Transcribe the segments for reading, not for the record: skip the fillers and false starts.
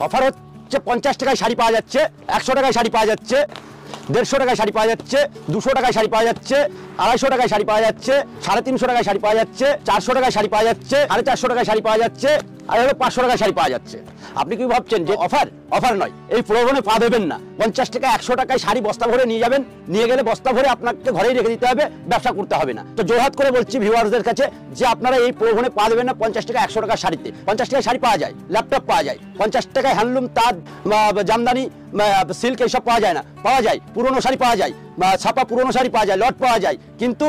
Offer হচ্ছে 50 টাকায় শাড়ি পাওয়া যাচ্ছে, 100 টাকায় শাড়ি পাওয়া যাচ্ছে, 150 টাকায় শাড়ি পাওয়া যাচ্ছে, 200 টাকায় শাড়ি পাওয়া যাচ্ছে, 250 টাকায় শাড়ি পাওয়া যাচ্ছে, 350 টাকায় শাড়ি পাওয়া যাচ্ছে, 400 টাকায় শাড়ি পাওয়া যাচ্ছে, 450 টাকায় শাড়ি পাওয়া যাচ্ছে, আর হলো 500 টাকায় শাড়ি পাওয়া যাচ্ছে। আপনি কি ভাবছেন যে অফার নয়, এই প্রলোভনে পা দেবেন না। 50 টাকা 100 টাকায় শাড়ি বস্তা ভরে নিয়ে যাবেন, নিয়ে গেলে বস্তা ভরে আপনাকে ঘরেই রেখে দিতে হবে, ব্যবসা করতে হবে না। তো জোরহাত করে বলছি ভিউয়ার্সদের কাছে যে আপনারা এই প্রলোভনে পা দেবেন না। 50 টাকা 100 টাকার শাড়িতে 50 টাকায় শাড়ি পাওয়া যায়, ল্যাপটপ পাওয়া যায়, 50 টাকায় হ্যান্ডলুম, তাঁত, জামদানি, সিল্ক এইসব পাওয়া যায় না, পাওয়া যায় পুরনো শাড়ি পাওয়া যায়, ছাপা পুরনো শাড়ি পাওয়া যায়, লট পাওয়া যায়, কিন্তু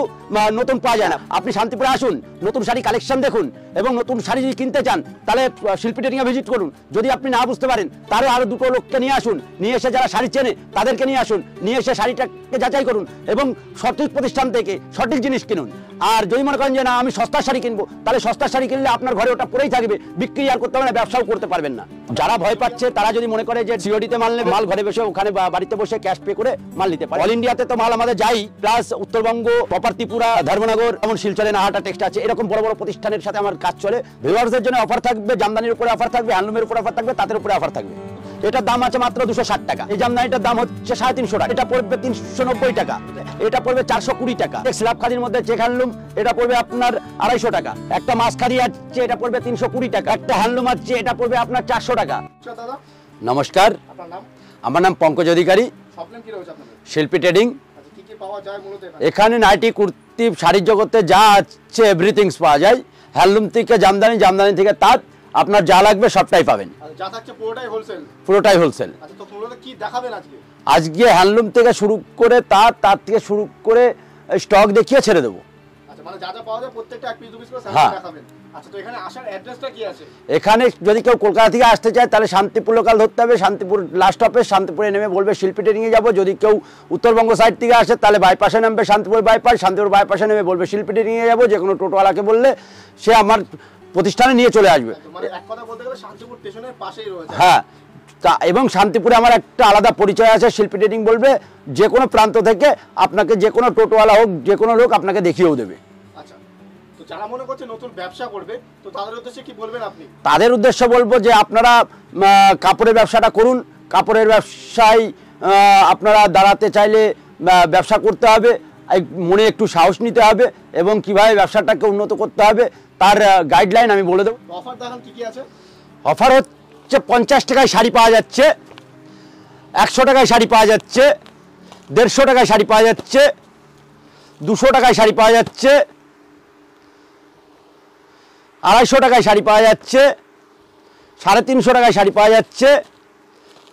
নতুন পাওয়া যায় না। আপনি শান্তিপুরে আসুন, নতুন শাড়ি কালেকশন দেখুন, এবং নতুন শাড়ি যদি কিনতে চান তাহলে শিল্পী ট্রেডিংয়ে ভিজিট করুন। যদি আপনি না বুঝতে পারেন তাহলে আরো দুটো লোককে নিয়ে আসুন, নিয়ে এসে যারা শাড়ি চেনে তাদেরকে নিয়ে আসুন, নিয়ে এসে শাড়িটাকে যাচাই করুন এবং সঠিক প্রতিষ্ঠান থেকে সঠিক জিনিস কিনুন। আর যদি মনে করেন যে না আমি সস্তার শাড়ি কিনবো, তাহলে সস্তার শাড়ি কিনলে আপনার ঘরে ওটা পরেই থাকবে, বিক্রি আর করতে হবে না, ব্যবসাও করতে পারবেন না। যারা ভয় পাচ্ছে তারা যদি মনে করে যে সিওডিতে মাল নেবে, মাল ঘরে বসে ওখানে বাড়িতে বসে ক্যাশ পে করে মাল নিতে পারে। অল ইন্ডিয়াতে তো মাল আমাদের যাই, প্লাস উত্তরবঙ্গ, প্রপার ত্রিপুরা, ধর্মনগর, এমন শিলচরে নাহাটা টেক্সট আছে, এরকম বড় বড় প্রতিষ্ঠানের সাথে আমার কাজ চলে। ভিউয়ার্সদের জন্য অফার থাকবে, জামদানির উপরে অফার থাকবে, হ্যান্ডলুমের উপরে অফার থাকবে, তাদের উপরে অফার থাকবে। এটার দাম আছে মাত্র 260 টাকা। এই জামদানিটার দাম হচ্ছে 350 টাকা, এটা পড়বে 390 টাকা, এটা পড়বে 420 টাকা। স্ল্যাব খাদির মধ্যে চেক হ্যান্ডলুম, এটা পড়বে আপনার 250 টাকা। একটা মাছ খাদি আছে, এটা পড়বে 320 টাকা। একটা হ্যান্ডলুম আছে, এটা পড়বে আপনার 400 টাকা। নমস্কার, আমার নাম পঙ্কজ অধিকারী, শিল্পী ট্রেডিং। এখানে নাইটি, কুর্তি, শাড়ির জগতে যা আছে এভরিথিংস পাওয়া যায়। হ্যান্ডলুম থেকে জামদানি, জামদানি থেকে তাঁত, আপনার যা লাগবে সবটাই পাবেন। পুরোটাই হোলসেল। আজকে হ্যান্ডলুম থেকে শুরু করে তাঁত, তাঁত থেকে শুরু করে স্টক দেখিয়ে ছেড়ে দেবো। এখানে যদি কেউ কলকাতা থেকে আসতে চায় তাহলে শান্তিপুর লোকাল ধরতে হবে, শান্তিপুর লাস্ট অফিস, শান্তিপুরে নেমে বলবে শিল্পী ট্রেডিংয়ে যাবো। যদি কেউ উত্তরবঙ্গ সাইড থেকে আসে তাহলে বাইপাসে নামবে, শান্তিপুর বাইপাস, শান্তিপুর বাইপাসে নেমে বলবে শিল্পী ট্রেডিংয়ে যাবো। যে কোনো টোটোওয়ালাকে বললে সে আমার প্রতিষ্ঠানে নিয়ে চলে আসবে। হ্যাঁ, এবং শান্তিপুরে আমার একটা আলাদা পরিচয় আছে। শিল্পী ট্রেডিং বলবে যে কোনো প্রান্ত থেকে আপনাকে, যে কোনো টোটোওয়ালা হোক, যে কোনো লোক আপনাকে দেখিয়েও দেবে। যারা মনে করছে নতুন ব্যবসা করবে, তো তাদের উদ্দেশ্যে কি বলবেন আপনি? তাদের উদ্দেশ্য বলবো যে আপনারা কাপড়ের ব্যবসাটা করুন। কাপড়ের ব্যবসায় আপনারা দাঁড়াতে চাইলে ব্যবসা করতে হবে, মনে একটু সাহস নিতে হবে, এবং কিভাবে ব্যবসাটাকে উন্নত করতে হবে তার গাইডলাইন আমি বলে দেবো। অফার দেখান, কি কি আছে? অফার হচ্ছে 50 টাকায় শাড়ি পাওয়া যাচ্ছে, 100 টাকায় শাড়ি পাওয়া যাচ্ছে, 150 টাকায় শাড়ি পাওয়া যাচ্ছে, 200 টাকায় শাড়ি পাওয়া যাচ্ছে, 250 টাকায় শাড়ি পাওয়া যাচ্ছে, 350 টাকায় শাড়ি পাওয়া যাচ্ছে,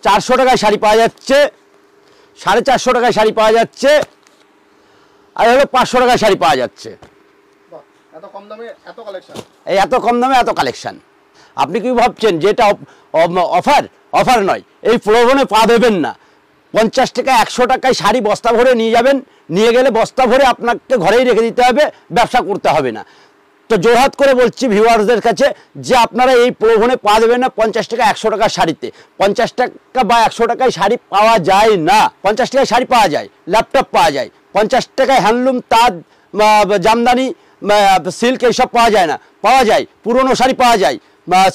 400 টাকায় শাড়ি পাওয়া যাচ্ছে, 450 টাকায় শাড়ি পাওয়া যাচ্ছে, আর হলো 500 টাকায় শাড়ি পাওয়া যাচ্ছে। এত কম দামে এত কালেকশন, এই এত কম দামে এত কালেকশন। আপনি কি ভাবছেন যে এটা অফার নয়, এই প্রলোভনে পা দেবেন না। 50 টাকা 100 টাকায় শাড়ি বস্তা ভরে নিয়ে যাবেন, নিয়ে গেলে বস্তা ভরে আপনাকে ঘরেই রেখে দিতে হবে, ব্যবসা করতে হবে না। তো জোরহাত করে বলছি ভিউয়ার্সদের কাছে যে আপনারা এই প্রলোভনে পা দেবেন না। 50 টাকা 100 টাকার শাড়িতে 50 টাকা বা 100 টাকায় শাড়ি পাওয়া যায় না। 50 টাকায় শাড়ি পাওয়া যায়, ল্যাপটপ পাওয়া যায়, 50 টাকায় হ্যান্ডলুম, তাঁত, জামদানি, সিল্ক এইসব পাওয়া যায় না, পাওয়া যায় পুরনো শাড়ি পাওয়া যায়,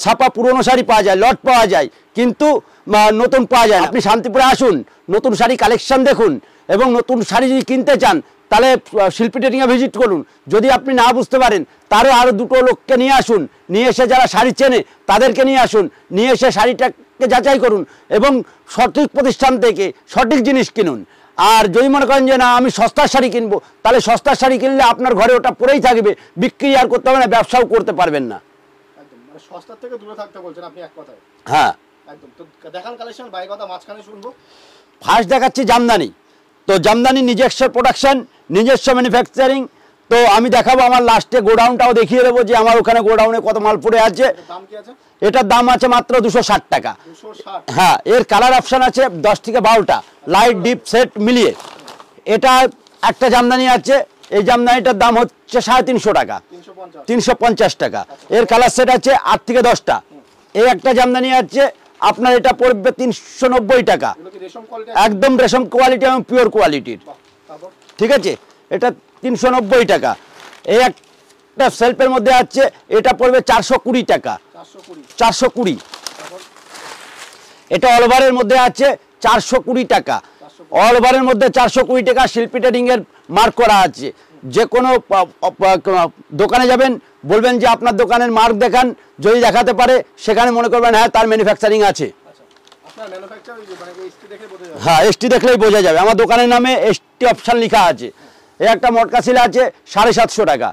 ছাপা পুরনো শাড়ি পাওয়া যায়, লট পাওয়া যায়, কিন্তু নতুন পাওয়া যায় না। আপনি শান্তিপুরে আসুন, নতুন শাড়ি কালেকশন দেখুন, এবং নতুন শাড়ি যদি কিনতে চান তাহলে শিল্পী ট্রেডিংয়ে ভিজিট করুন। যদি আপনি না বুঝতে পারেন তাহলে আরও দুটো লোককে নিয়ে আসুন, নিয়ে এসে যারা শাড়ি চেনে তাদেরকে নিয়ে আসুন, নিয়ে এসে শাড়িটাকে যাচাই করুন এবং সঠিক প্রতিষ্ঠান থেকে সঠিক জিনিস কিনুন। আর যদি মনে করেন যে না আমি সস্তার শাড়ি কিনবো, তাহলে সস্তার শাড়ি কিনলে আপনার ঘরে ওটা পরেই থাকবে, বিক্রি আর করতে হবে না, ব্যবসাও করতে পারবেন না। একদম, মানে সস্তার থেকে দূরে থাকতে বলছেন আপনি এক কথায়। হ্যাঁ, একদম। তো দেখান কালেকশন, বাই কথা মাঝখানে শুনবো। ফার্স্ট দেখাচ্ছি জামদানি। তো জামদানি নিজস্ব প্রোডাকশন, নিজস্ব ম্যানুফ্যাকচারিং। তো আমি দেখাবো আমার লাস্টে গোডাউনটাও দেখিয়ে দেবো যে আমার ওখানে গোডাউনে কত মাল পড়ে আছে। এটার দাম আছে মাত্র 260 টাকা। হ্যাঁ, এর কালার অপশন আছে 10 থেকে 12টা, লাইট ডিপ সেট মিলিয়ে। এটা একটা জামদানি আছে, এই জামদানিটার দাম হচ্ছে 350 টাকা, 350 টাকা। এর কালার সেট আছে 8 থেকে 10টা। এই একটা জামদানি আছে আপনার, এটা পড়বে 390 টাকা, একদম রেশম কোয়ালিটি এবং পিওর কোয়ালিটির। ঠিক আছে, এটা 390 টাকা। এই একটা সেলফের মধ্যে আছে, এটা পড়বে 420 টাকা, 420। এটা অল ওভারের মধ্যে আছে 420 টাকা, অল ওভারের মধ্যে 420 টাকা শিল্পী ট্রেডিং এর মার্ক করা আছে। যে কোনো দোকানে যাবেন, বলবেন যে আপনার দোকানের মার্ক দেখান, যদি দেখাতে পারে সেখানে মনে করবেন হ্যাঁ তার ম্যানুফ্যাকচারিং আছে। হ্যাঁ, এসটি দেখলেই বোঝা যাবে। আমার দোকানের নামে এসটি অপশন লেখা আছে। এই একটা মটকা সিল আছে 750 টাকা।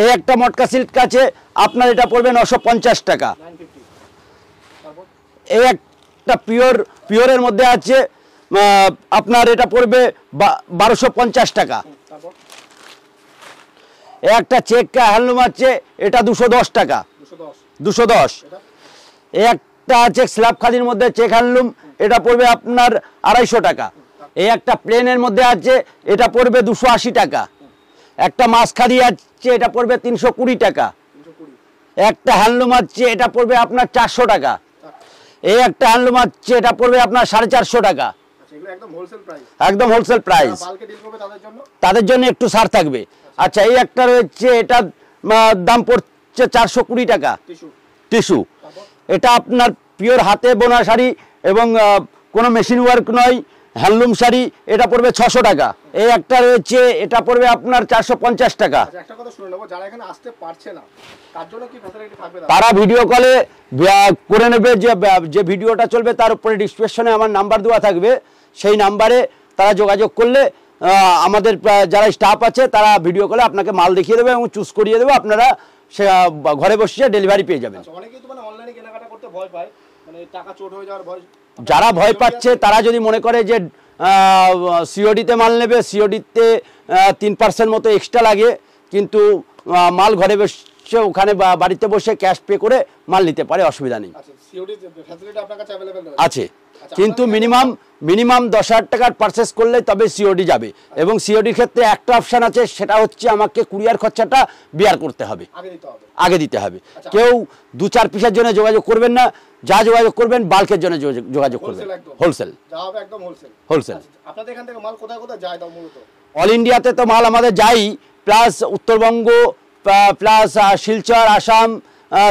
এই একটা মটকা সিল্ক আছে আপনার, এটা পড়বে 950 টাকা। এই একটা পিওরের মধ্যে আছে আপনার, এটা পড়বে 1250 টাকা। এই একটা চেক হ্যান্ডলুম আছে, এটা 210 টাকা, 210। এই একটা আছে স্ল্যাব খাদির মধ্যে চেক হ্যান্ডলুম, এটা পড়বে আপনার 250 টাকা। এই একটা প্লেনের মধ্যে আছে, এটা পড়বে 280 টাকা। একটা মাছ খাদি আছে, এটা পড়বে 320 টাকা। একটা হ্যান্ডলুম আছে, এটা পড়বে আপনার 400 টাকা। এই একটা হ্যান্ডলুম আছে, এটা পড়বে আপনার 450 টাকা। একদম হোলসেল প্রাইস, তাদের জন্য একটু ছাড় থাকবে। আচ্ছা, এই একটা রয়েছে, এটা দাম পড়ছে 420 টাকা টিস্যু। এটা আপনার পিওর হাতে বোনা শাড়ি এবং কোনো মেশিন ওয়ার্ক নয়, হ্যান্ডলুম শাড়ি, এটা পড়বে 600 টাকা। এই একটা রয়েছে, এটা পড়বে আপনার 450 টাকা। তারা ভিডিও কলে করে নেবে, যে ভিডিওটা চলবে তার উপরে ডিসক্রিপশনে আমার নাম্বার দেওয়া থাকবে, সেই নাম্বারে তারা যোগাযোগ করলে আমাদের যারা স্টাফ আছে তারা ভিডিও কলে আপনাকে মাল দেখিয়ে দেবে এবং চুজ করিয়ে দেবে, আপনারা সে ঘরে বসে ডেলিভারি পেয়ে যাবেন। যারা ভয় পাচ্ছে তারা যদি মনে করে যে সিওডিতে মাল নেবে, সিওডিতে 3% মতো এক্সট্রা লাগে, কিন্তু মাল ঘরে বসে ওখানে বাড়িতে বসে ক্যাশ পে করে মাল নিতে পারে, অসুবিধা নেই। আছে, কিন্তু মিনিমাম 10,000 টাকার পারচেস করলে তবে সিওডি যাবে। এবং সিওডির ক্ষেত্রে একটা অপশান আছে, সেটা হচ্ছে আমাকে কুরিয়ার খরচাটা বিয়ার করতে হবে, আগে দিতে হবে। কেউ 2-4 পিসের জন্য যোগাযোগ করবেন না, যা যোগাযোগ করবেন বাল্কের জন্য যোগাযোগ করবেন, হোলসেল। অল ইন্ডিয়াতে তো মাল আমাদের যাই, প্লাস উত্তরবঙ্গ, প্লাস শিলচর, আসাম,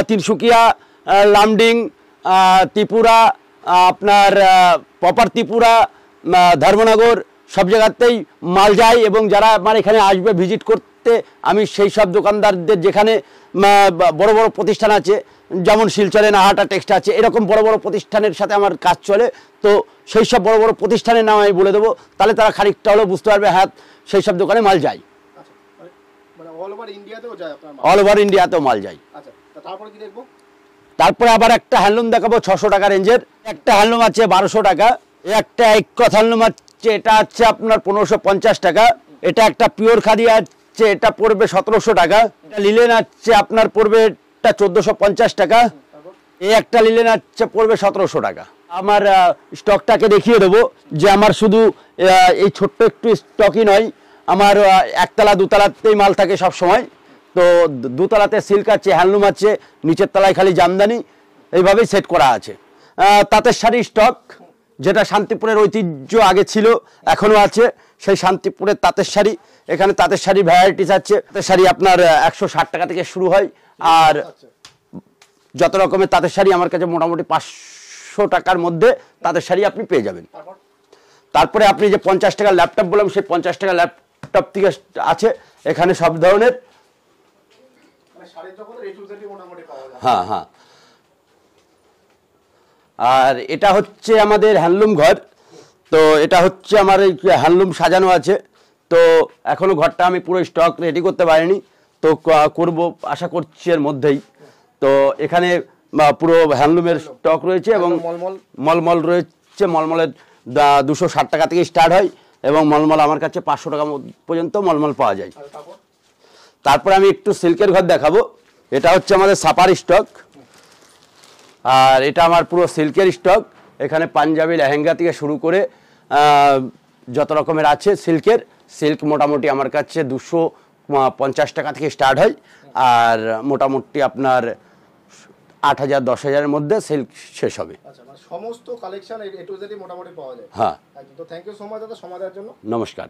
তিনসুকিয়া, লামডিং, ত্রিপুরা, আপনার প্রপার ত্রিপুরা, ধর্মনগর, সব জায়গাতেই মাল যায়। এবং যারা আমার এখানে আসবে ভিজিট করতে, আমি সেই সব দোকানদারদের, যেখানে বড় বড় প্রতিষ্ঠান আছে, যেমন শিলচরে নাহাটা টেক্সট আছে, এরকম বড় বড় প্রতিষ্ঠানের সাথে আমার কাজ চলে, তো সেই সব বড় বড় প্রতিষ্ঠানের নাম আমি বলে দেবো, তাহলে তারা খানিকটা হলেও বুঝতে পারবে হ্যাঁ সেই সব দোকানে মাল যায়। অল ওভার ইন্ডিয়াতেও মাল যায়। তারপরে আবার একটা হ্যান্ডলুম দেখাবো 600 টাকা রেঞ্জের। একটা হ্যান্ডলুম আছে 1200 টাকা। একটা এককথ হ্যান্ডলুম আছে, এটা আছে আপনার 1550 টাকা। এটা একটা পিওর খাদি আছে, এটা পড়বে 1700 টাকা। এটা লিলেন আছে আপনার পড়বে এটা 1450 টাকা। এই একটা লিলেন আছে পড়বে 1700 টাকা। আমার স্টকটাকে দেখিয়ে দেবো যে আমার শুধু এই ছোট্ট একটু স্টকই নয়, আমার একতলা দুতলাতেই মাল থাকে সব সময়। তো দুতলাতে সিল্ক আছে, হ্যান্ডলুম আছে, নিচের তলায় খালি জামদানি, এইভাবেই সেট করা আছে। তাঁতের শাড়ি স্টক, যেটা শান্তিপুরের ঐতিহ্য আগে ছিল, এখনও আছে, সেই শান্তিপুরের তাঁতের শাড়ি। এখানে তাঁতের শাড়ি ভ্যারাইটিস আছে। তাঁতের শাড়ি আপনার 160 টাকা থেকে শুরু হয়, আর যত রকমের তাঁতের শাড়ি আমার কাছে মোটামুটি 500 টাকার মধ্যে তাঁতের শাড়ি আপনি পেয়ে যাবেন। তারপরে আপনি যে 50 টাকার ল্যাপটপ বললাম, সেই 50 টাকার ল্যাপটপ থেকে আছে এখানে সব ধরনের। হ্যাঁ হ্যাঁ। আর এটা হচ্ছে আমাদের হ্যান্ডলুম ঘর। তো এটা হচ্ছে আমার এই হ্যান্ডলুম সাজানো আছে। তো এখনো ঘরটা আমি পুরো স্টক রেডি করতে পারিনি, তো করব আশা করছি এর মধ্যেই। তো এখানে পুরো হ্যান্ডলুমের স্টক রয়েছে এবং মলমল রয়েছে। মলমলের 260 টাকা থেকে স্টার্ট হয় এবং মলমল আমার কাছে 500 টাকা পর্যন্ত মলমল পাওয়া যায়। তারপরে আমি একটু সিল্কের ঘর দেখাবো। এটা হচ্ছে আমাদের ছাপার স্টক, আর এটা আমার পুরো সিল্কের স্টক। এখানে পাঞ্জাবি লেহেঙ্গা থেকে শুরু করে যত রকমের আছে সিল্ক মোটামুটি আমার কাছে 250 টাকা থেকে স্টার্ট হয়, আর মোটামুটি আপনার 8,000 10,000-এর মধ্যে সিল্ক শেষ হবে। সমস্ত কালেকশন এ টু জেড মোটামুটি পাওয়া যায়। হ্যাঁ, তো থ্যাংক ইউ সো মাচ দাদা সময় দেওয়ার জন্য। নমস্কার।